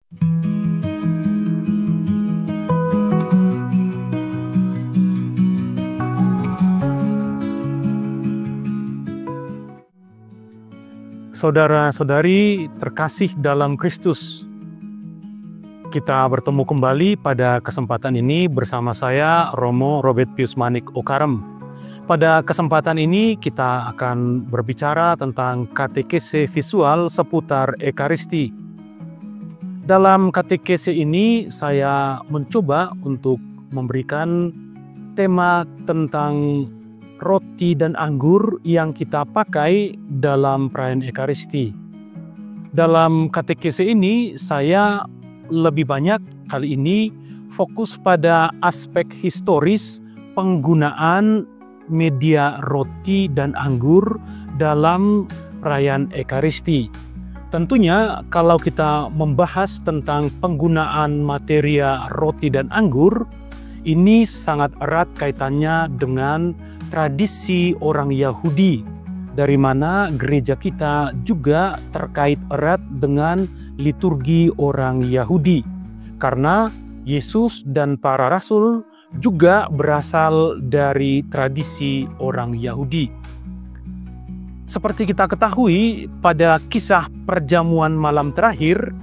Saudara-saudari terkasih dalam Kristus, kita bertemu kembali pada kesempatan ini bersama saya, Romo Robert Pius Manik Okarem. Pada kesempatan ini kita akan berbicara tentang katekese visual seputar Ekaristi. Dalam katekese ini saya mencoba untuk memberikan tema tentang roti dan anggur yang kita pakai dalam perayaan Ekaristi. Dalam katekese ini saya lebih banyak kali ini fokus pada aspek historis penggunaan media roti dan anggur dalam perayaan Ekaristi. Tentunya kalau kita membahas tentang penggunaan materia roti dan anggur, ini sangat erat kaitannya dengan tradisi orang Yahudi, dari mana gereja kita juga terkait erat dengan liturgi orang Yahudi. Karena Yesus dan para rasul juga berasal dari tradisi orang Yahudi. Seperti kita ketahui, pada kisah perjamuan malam terakhir,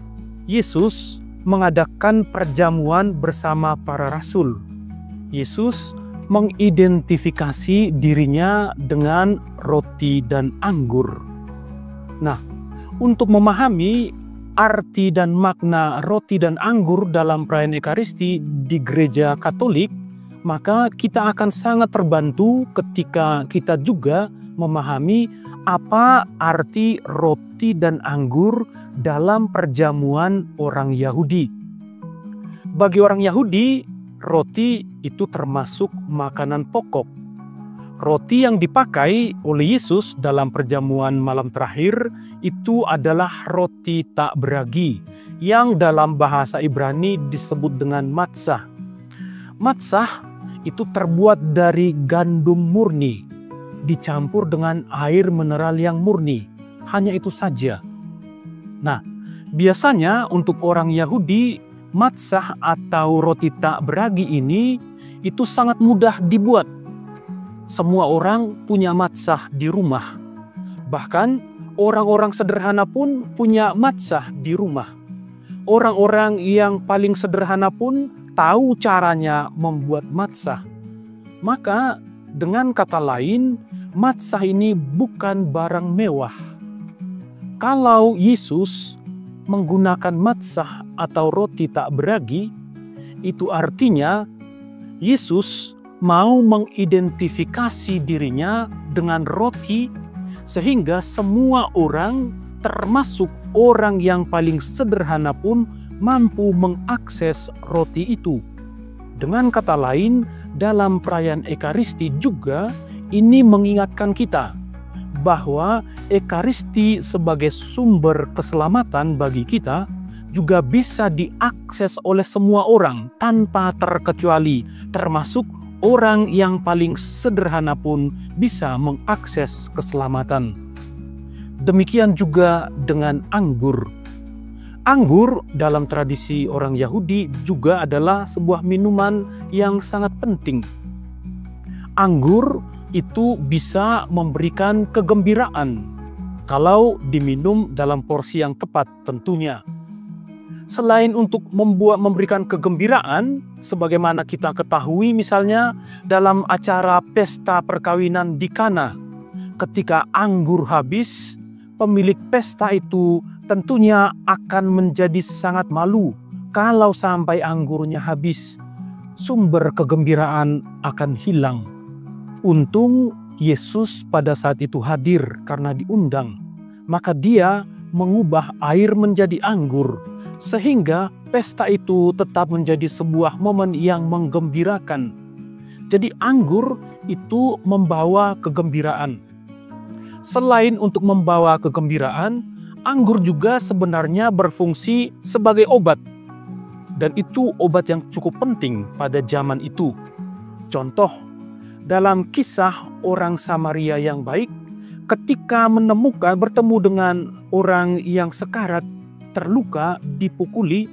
Yesus mengadakan perjamuan bersama para rasul. Yesus mengidentifikasi dirinya dengan roti dan anggur. Nah, untuk memahami arti dan makna roti dan anggur dalam perayaan Ekaristi di gereja Katolik, maka kita akan sangat terbantu ketika kita juga memahami apa arti roti dan anggur dalam perjamuan orang Yahudi. Bagi orang Yahudi, roti itu termasuk makanan pokok. Roti yang dipakai oleh Yesus dalam perjamuan malam terakhir itu adalah roti tak beragi, yang dalam bahasa Ibrani disebut dengan matzah. Matzah itu terbuat dari gandum murni, dicampur dengan air mineral yang murni. Hanya itu saja. Nah, biasanya untuk orang Yahudi, matzah atau roti tak beragi ini itu sangat mudah dibuat. Semua orang punya matzah di rumah. Bahkan orang-orang sederhana pun punya matzah di rumah. Orang-orang yang paling sederhana pun tahu caranya membuat matzah. Maka dengan kata lain, matzah ini bukan barang mewah. Kalau Yesus menggunakan matzah atau roti tak beragi, itu artinya Yesus mau mengidentifikasi dirinya dengan roti, sehingga semua orang, termasuk orang yang paling sederhana pun, mampu mengakses roti itu. Dengan kata lain, dalam perayaan Ekaristi juga ini mengingatkan kita bahwa Ekaristi sebagai sumber keselamatan bagi kita juga bisa diakses oleh semua orang tanpa terkecuali, termasuk orang yang paling sederhana pun bisa mengakses keselamatan. Demikian juga dengan anggur. Anggur dalam tradisi orang Yahudi juga adalah sebuah minuman yang sangat penting. Anggur itu bisa memberikan kegembiraan kalau diminum dalam porsi yang tepat tentunya. Selain untuk memberikan kegembiraan, sebagaimana kita ketahui misalnya dalam acara pesta perkawinan di Kana, ketika anggur habis, pemilik pesta itu tentunya akan menjadi sangat malu kalau sampai anggurnya habis. Sumber kegembiraan akan hilang. Untung Yesus pada saat itu hadir karena diundang. Maka dia mengubah air menjadi anggur, sehingga pesta itu tetap menjadi sebuah momen yang menggembirakan. Jadi anggur itu membawa kegembiraan. Selain untuk membawa kegembiraan, anggur juga sebenarnya berfungsi sebagai obat. Dan itu obat yang cukup penting pada zaman itu. Contoh, dalam kisah orang Samaria yang baik, ketika bertemu dengan orang yang sekarat, terluka, dipukuli,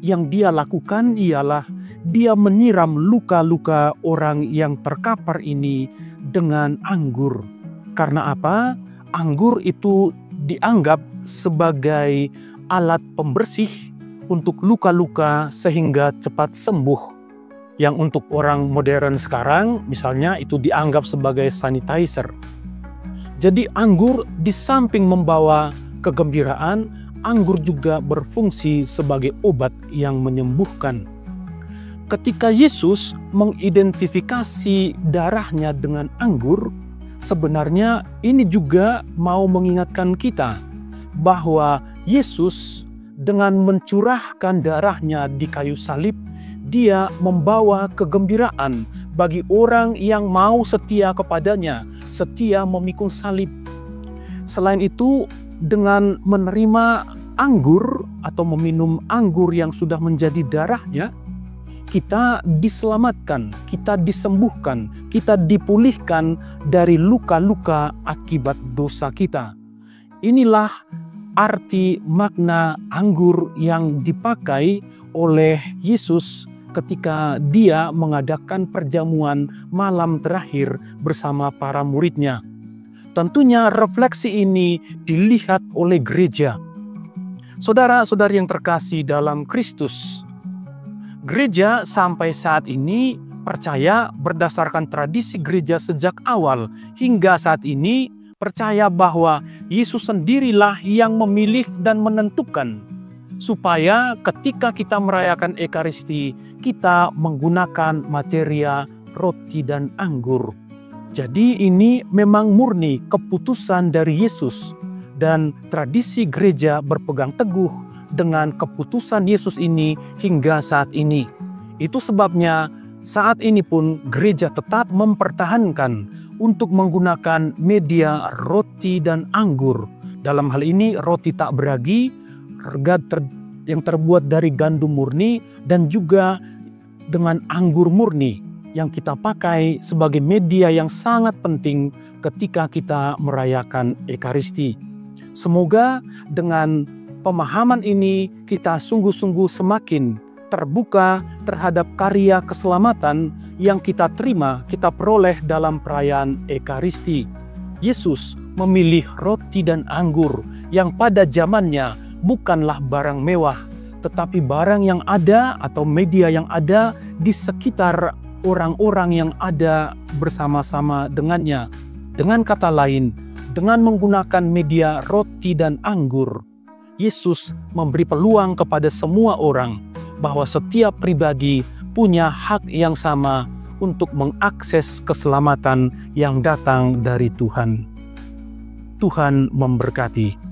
yang dia lakukan ialah dia menyiram luka-luka orang yang terkapar ini dengan anggur. Karena apa? Anggur itu dianggap sebagai alat pembersih untuk luka-luka sehingga cepat sembuh. Yang untuk orang modern sekarang misalnya itu dianggap sebagai sanitizer. Jadi anggur di samping membawa kegembiraan, anggur juga berfungsi sebagai obat yang menyembuhkan. Ketika Yesus mengidentifikasi darahnya dengan anggur, sebenarnya ini juga mau mengingatkan kita bahwa Yesus dengan mencurahkan darahnya di kayu salib, dia membawa kegembiraan bagi orang yang mau setia kepadanya, setia memikul salib. Selain itu, dengan menerima anggur atau meminum anggur yang sudah menjadi darahnya, kita diselamatkan, kita disembuhkan, kita dipulihkan dari luka-luka akibat dosa kita. Inilah arti makna anggur yang dipakai oleh Yesus ketika dia mengadakan perjamuan malam terakhir bersama para muridnya. Tentunya refleksi ini dilihat oleh gereja. Saudara-saudari yang terkasih dalam Kristus, gereja sampai saat ini percaya berdasarkan tradisi gereja sejak awal hingga saat ini percaya bahwa Yesus sendirilah yang memilih dan menentukan supaya ketika kita merayakan Ekaristi, kita menggunakan materia roti dan anggur. Jadi ini memang murni keputusan dari Yesus, dan tradisi gereja berpegang teguh dengan keputusan Yesus ini hingga saat ini. Itu sebabnya saat ini pun gereja tetap mempertahankan untuk menggunakan media roti dan anggur. Dalam hal ini roti tak beragi, yang terbuat dari gandum murni, dan juga dengan anggur murni yang kita pakai sebagai media yang sangat penting ketika kita merayakan Ekaristi. Semoga dengan pemahaman ini kita sungguh-sungguh semakin terbuka terhadap karya keselamatan yang kita terima, kita peroleh dalam perayaan Ekaristi. Yesus memilih roti dan anggur yang pada zamannya bukanlah barang mewah, tetapi barang yang ada atau media yang ada di sekitar orang-orang yang ada bersama-sama dengannya. Dengan kata lain, dengan menggunakan media roti dan anggur, Yesus memberi peluang kepada semua orang bahwa setiap pribadi punya hak yang sama untuk mengakses keselamatan yang datang dari Tuhan. Tuhan memberkati.